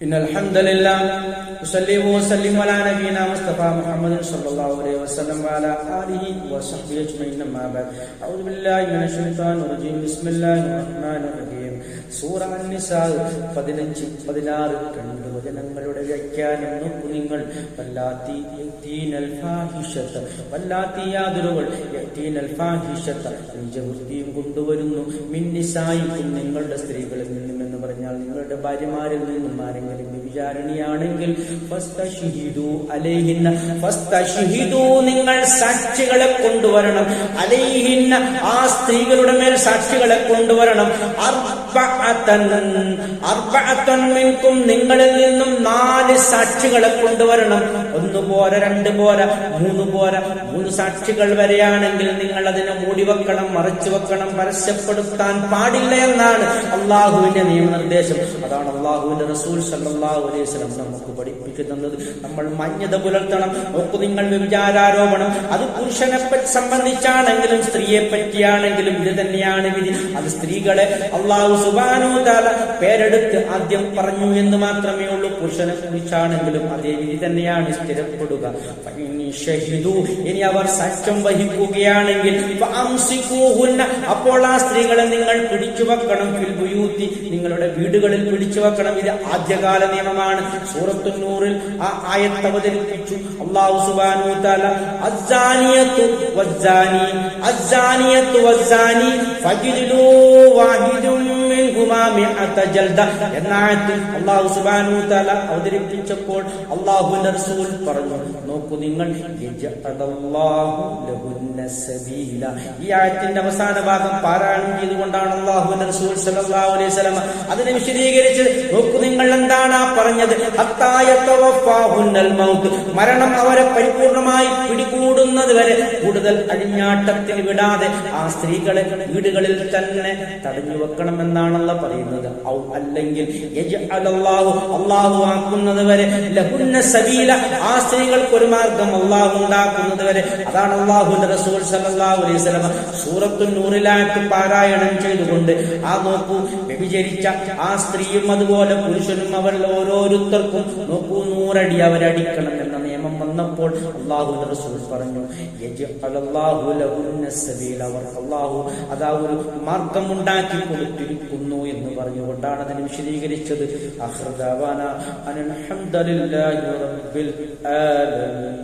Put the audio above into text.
إن الحمد لله أصلي وأسلم على نبينا مصطفى محمد صلى الله عليه وسلم وعلى آله وصحبه أجمعين أما بعد أعوذ بالله من الشيطان الرجيم بسم الله الرحمن الرحيم സൂറ അൻ-നിസാ 15-16 രണ്ട് വചനങ്ങളുടെ വ്യാഖ്യാനം നോക്കൂ നിങ്ങൾ. വല്ലാത്തി യതീനൽ ഫാഹിഷത വല്ലാത്തി യാദുറുകൾ യതീനൽ ഫാഹിഷത നിജവൃത്തിയും കൊണ്ടുവരുന്നു മിൻ നിസായിക്കും നിങ്ങളുടെ സ്ത്രീകളിൽ നിന്നും എന്ന് പറഞ്ഞാൽ നിങ്ങളുടെ ഭാര്യമാരിൽ നിന്നും ആരെങ്കിലും വിചാരണയാണെങ്കിൽ ഫസ്തശ്ഹിദു അലൈഹിന്ന ഫസ്തശ്ഹിദു നിങ്ങൾ സാക്ഷികളെ കൊണ്ടുവരണം അലൈഹിന്ന ആ സ്ത്രീകളുടെ മേൽ സാക്ഷികളെ കൊണ്ടുവരണം അർബഅതൻ മിൻകും നിങ്ങളിൽ നിന്നും 4 സാക്ഷികളെ കൊണ്ടുവരണം. 1 പോരാ 2 പോരാ 3 പോരാ 3 സാക്ഷികൾ വരെയാണെങ്കിൽ നിങ്ങൾ അതിനെ മൂടിവെക്കണം, മറച്ചു വെക്കണം, പരസ്യപ്പെടുത്താൻ പാടില്ല എന്നാണ് അള്ളാഹുവിന്റെ നിയമനിർദ്ദേശം. അതാണ് അള്ളാഹുവിന്റെ റസൂൽ സല്ലല്ലാഹു അലൈഹി വസല്ലം നമുക്ക് പഠിപ്പിക്കുന്നത്. നമ്മൾ മാന്യത പുലർത്തണം. നോക്കൂ നിങ്ങൾ, വ്യഭിചാരോപണം അത് പുരുഷനെ സംബന്ധിച്ചാണെങ്കിലും സ്ത്രീയെ പറ്റിയാണെങ്കിലും ഇത് തന്നെയാണ് വിധി. അത് സ്ത്രീകളെ അള്ളാഹു സുബ്ഹാനഹു വ തആല പേരെടുത്ത് ആദ്യം പറഞ്ഞു എന്ന് മാത്രമേ ഉള്ളൂ. പുരുഷനെ കുറിച്ചാണെങ്കിലും അതേ വിധി തന്നെയാണ് സ്ഥിരപ്പെടുക. ഇനി അവർ സാക്ഷ്യം വഹിക്കുകയാണെങ്കിൽ അപ്പോൾ ആ സ്ത്രീകളെ നിങ്ങൾ പിടിച്ചു വെക്കണം. ഫിൽ ബുയൂത്തി നിങ്ങളുടെ വീടുകളിൽ പിടിച്ചു വെക്കണം. ഇത് ആദ്യകാല നിയമമാണ്. സൂറത്തുൻ നൂറിൽ ആ ആയത്ത് അവതരിപ്പിച്ചു അല്ലാഹു സുബ്ഹാനഹു വ തആല അസ്സാനിയത്തു വസ്സാനി അസ്സാനിയത്തു വസ്സാനി ഫജ്ലിദൂ വാഹിദുൻ മിൻഹുമാ മിഅത ജൽദ എന്ന ആയത്തിൽ അല്ലാഹു സുബ്ഹാനഹു വ തആല അവതരിപ്പിച്ചപ്പോൾ അല്ലാഹുവിന്റെ റസൂൽ പറഞ്ഞു, നോക്കൂ നിങ്ങൾ, യജഅലല്ലാഹു ലഹുന്ന സബീല. ഈ ആയത്തിന്റെ അവസാന ഭാഗം പാരായണം ചെയ്തുകൊണ്ടാണ് അല്ലാഹുവിന്റെ റസൂൽ സല്ലല്ലാഹു അലൈഹി വസല്ലം അതിനെ വിശദീകരിച്ചത്. നോക്കൂ നിങ്ങൾ, എന്താണ് ആ പറഞ്ഞത്? ഹത്താ യതവഫാഹുന്നൽ മൗത്ത് മരണം അവരെ പരിപൂർണമായി പിടികൂടുന്നത് വരെ കൂടുതൽ അഴിഞ്ഞാട്ടത്തിന് വിടാതെ ആ സ്ത്രീകളെ വീടുകളിൽ തന്നെ തടഞ്ഞു വെക്കണമെന്നാണല്ലോ പറയുന്നത്. ഔ അല്ലെങ്കിൽ അല്ലാഹു ആക്കുന്നത് വരെ ലഹുന്ന സബീല ആ സ്ത്രീകൾക്ക് ഒരു മാർഗം അല്ലാഹു ഉണ്ടാക്കുന്നത് വരെ. അതാണ് അല്ലാഹുവിന്റെ റസൂൽ സല്ലല്ലാഹു അലൈഹി വസല്ലം സൂറത്തുൻ നൂറിലായിട്ട് പാരായണം ചെയ്തുകൊണ്ട് ആ നോക്കൂ, വ്യഭിചരിച്ച ആ സ്ത്രീയും അതുപോലെ പുരുഷനും അവരിൽ ഓരോരുത്തർക്കും നോക്കൂ 100 അടി അവരടിക്കണം എന്ന നിയമം വന്നപ്പോൾ അല്ലാഹുവിന്റെ റസൂൽ പറഞ്ഞു യജഅലല്ലാഹു ലഹുന്ന സബീല. അവർക്ക് അല്ലാഹു അതാ ഒരു മാർഗം ഉണ്ടാക്കി കൊടുത്തിരിക്കുന്നു എന്ന് പറഞ്ഞുകൊണ്ടാണ് അതിനെ വിശദീകരിച്ചത്. ആഖിറു ദഅവാനാ അനിൽ ഹംദുലില്ലാഹി റബ്ബിൽ ആലമീൻ.